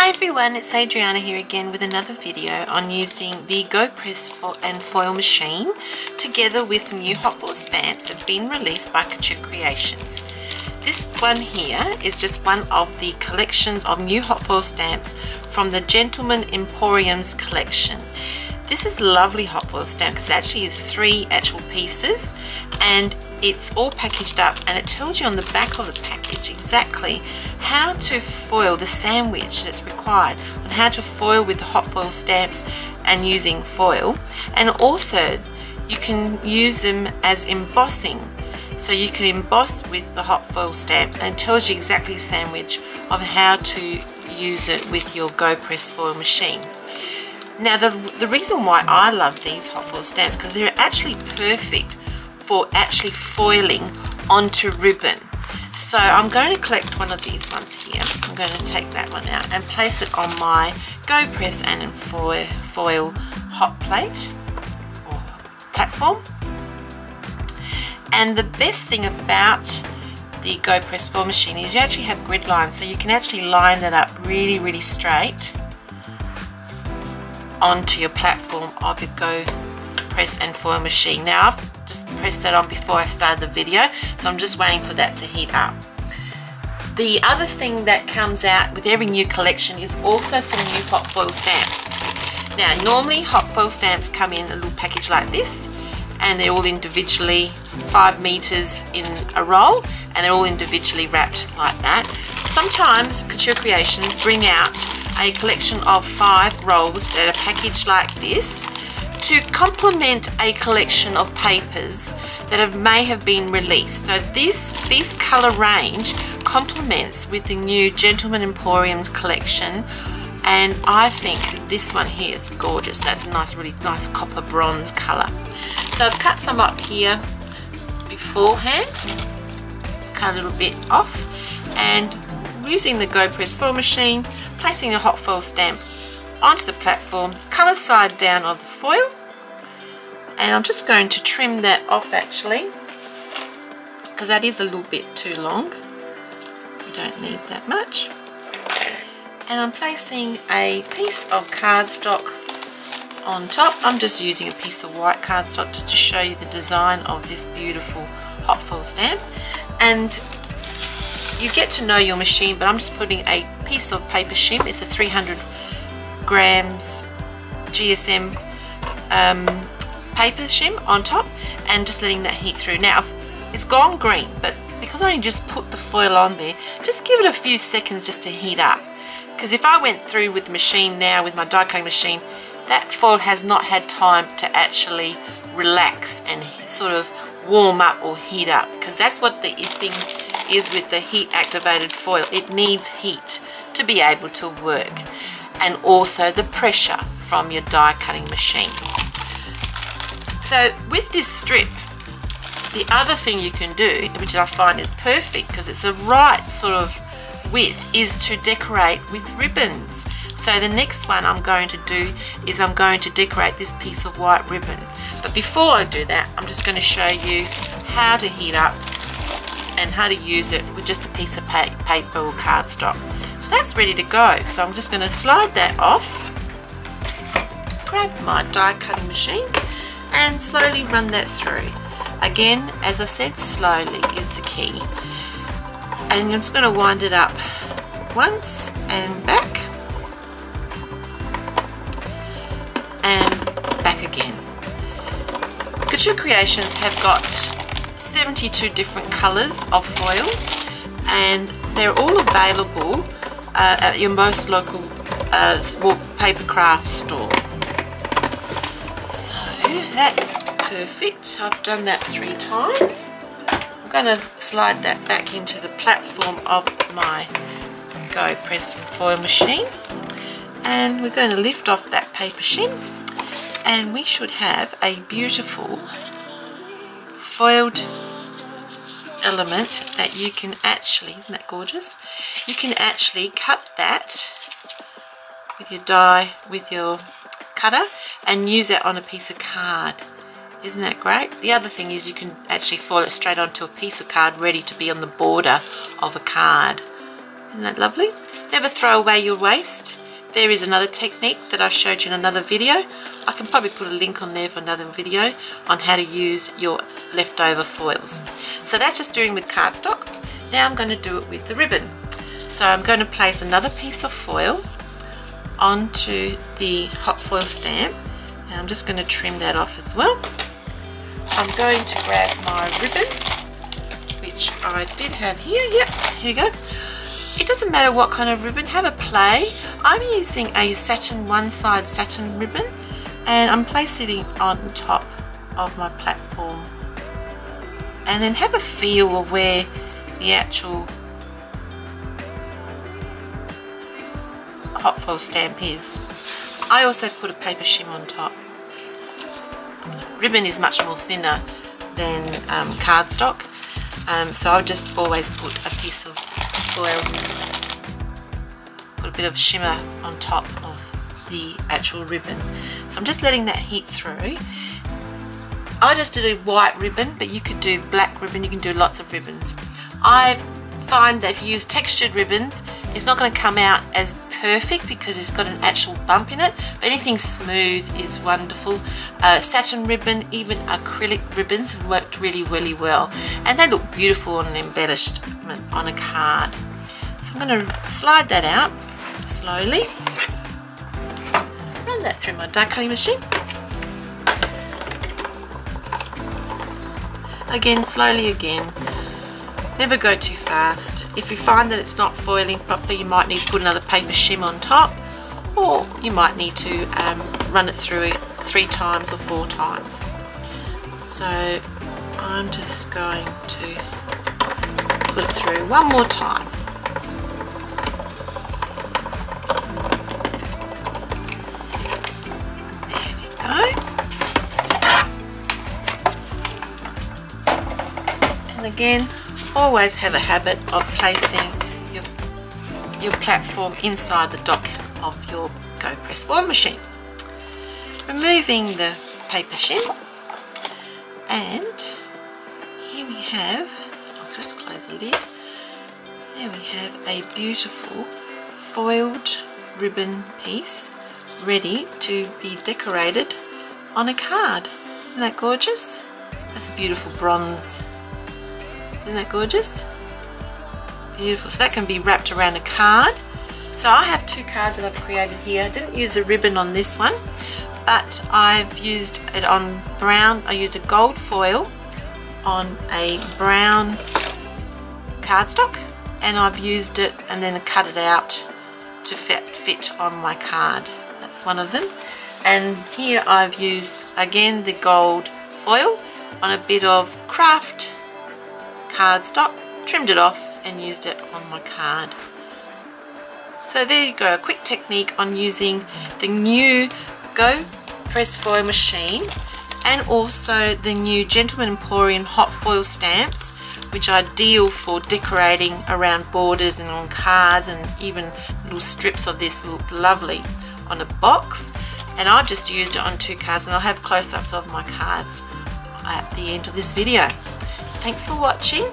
Hi everyone, it's Adriana here again with another video on using the GoPress Foil machine together with some new hot foil stamps that have been released by Couture Creations. This one here is just one of the collections of new hot foil stamps from the Gentleman Emporium's collection. This is a lovely hot foil stamp because it actually is 3 actual pieces and it's all packaged up, and it tells you on the back of the package exactly how to foil the sandwich that's required, on how to foil with the hot foil stamps and using foil, and also you can use them as embossing, so you can emboss with the hot foil stamp, and it tells you exactly the sandwich of how to use it with your GoPress Foil machine. Now the reason why I love these hot foil stamps because they're actually perfect for actually foiling onto ribbon. So I'm going to collect one of these ones here. I'm going to take that one out and place it on my GoPress and foil hot plate or platform. And the best thing about the GoPress Foil machine is you actually have grid lines, so you can actually line that up really straight onto your platform of your GoPress and Foil machine. Now I've just pressed that on before I started the video, so I'm just waiting for that to heat up. The other thing that comes out with every new collection is also some new hot foil stamps. Now normally hot foil stamps come in a little package like this, and they're all individually 5 meters in a roll, and they're all individually wrapped like that. Sometimes Couture Creations bring out a collection of 5 rolls that are packaged like this to complement a collection of papers that may have been released. So this colour range complements with the new Gentleman Emporium's collection, and I think this one here is gorgeous. That's a nice, really nice copper bronze colour. So I've cut some up here beforehand, cut a little bit off, and using the GoPress Foil machine, placing a hot foil stamp onto the platform, colour side down of the foil, and I'm just going to trim that off actually because that is a little bit too long. We don't need that much. And I'm placing a piece of cardstock on top. I'm just using a piece of white cardstock just to show you the design of this beautiful hot foil stamp. And you get to know your machine, but I'm just putting a piece of paper shim. It's a 300 grams GSM paper shim on top, and just letting that heat through. Now it's gone green, but because I just put the foil on there, just give it a few seconds just to heat up, because if I went through with the machine now with my die cutting machine, that foil has not had time to actually relax and sort of warm up or heat up, because that's what the thing is with the heat activated foil. It needs heat to be able to work, and also the pressure from your die cutting machine. So with this strip, the other thing you can do, which I find is perfect because it's the right sort of width, is to decorate with ribbons. So the next one I'm going to do is I'm going to decorate this piece of white ribbon. But before I do that, I'm just going to show you how to heat up and how to use it with just a piece of paper or cardstock. So that's ready to go. So I'm just going to slide that off, grab my die cutting machine, and slowly run that through. Again, as I said, slowly is the key. And I'm just going to wind it up once and back and back again. Couture Creations have got 72 different colours of foils, and they're all available at your most local paper craft store. So that's perfect. I've done that 3 times. I'm going to slide that back into the platform of my GoPress Foil machine, and we're going to lift off that paper shim, and we should have a beautiful foiled element that you can actually, isn't that gorgeous? You can actually cut that with your die, with your cutter, and use that on a piece of card. Isn't that great? The other thing is you can actually foil it straight onto a piece of card ready to be on the border of a card. Isn't that lovely? Never throw away your waste. there is another technique that I've showed you in another video. I can probably put a link on there for another video on how to use your leftover foils. So that's just doing with cardstock. Now I'm going to do it with the ribbon. So I'm going to place another piece of foil onto the hot foil stamp, and I'm just going to trim that off as well. I'm going to grab my ribbon, which I did have here. Yep, here you go. It doesn't matter what kind of ribbon, have a play. I'm using a satin, one-side satin ribbon, and I'm placing it on top of my platform. And then have a feel of where the actual hot foil stamp is. I also put a paper shim on top. Ribbon is much more thinner than cardstock, so I'll just always put a piece of foil, put a bit of shimmer on top of the actual ribbon. So I'm just letting that heat through. I just did a white ribbon, but you could do black ribbon, you can do lots of ribbons. I find that if you use textured ribbons, it's not going to come out as perfect because it's got an actual bump in it, but anything smooth is wonderful. Satin ribbon, even acrylic ribbons have worked really well, and they look beautiful on an embellishment on a card. So I'm going to slide that out slowly, run that through my die cutting machine. Again, slowly again. Never go too fast. If you find that it's not foiling properly, you might need to put another paper shim on top, or you might need to run it through 3 times or 4 times. So I'm just going to put it through one more time. There we go. And again, always have a habit of placing your platform inside the dock of your GoPress Foil machine. Removing the paper shim, and here we have, I'll just close the lid, there we have a beautiful foiled ribbon piece ready to be decorated on a card. Isn't that gorgeous? That's a beautiful bronze. Isn't that gorgeous? Beautiful. So that can be wrapped around a card. So I have 2 cards that I've created here. I didn't use a ribbon on this one, but I've used it on brown. I used a gold foil on a brown cardstock, and I've used it and then cut it out to fit on my card. That's one of them. And here I've used again the gold foil on a bit of craft cardstock, trimmed it off and used it on my card. So there you go, a quick technique on using the new GoPress Foil machine and also the new Gentleman Emporium hot foil stamps, which are ideal for decorating around borders and on cards, and even little strips of this look lovely on a box. And I've just used it on 2 cards, and I'll have close-ups of my cards at the end of this video. Thanks for watching.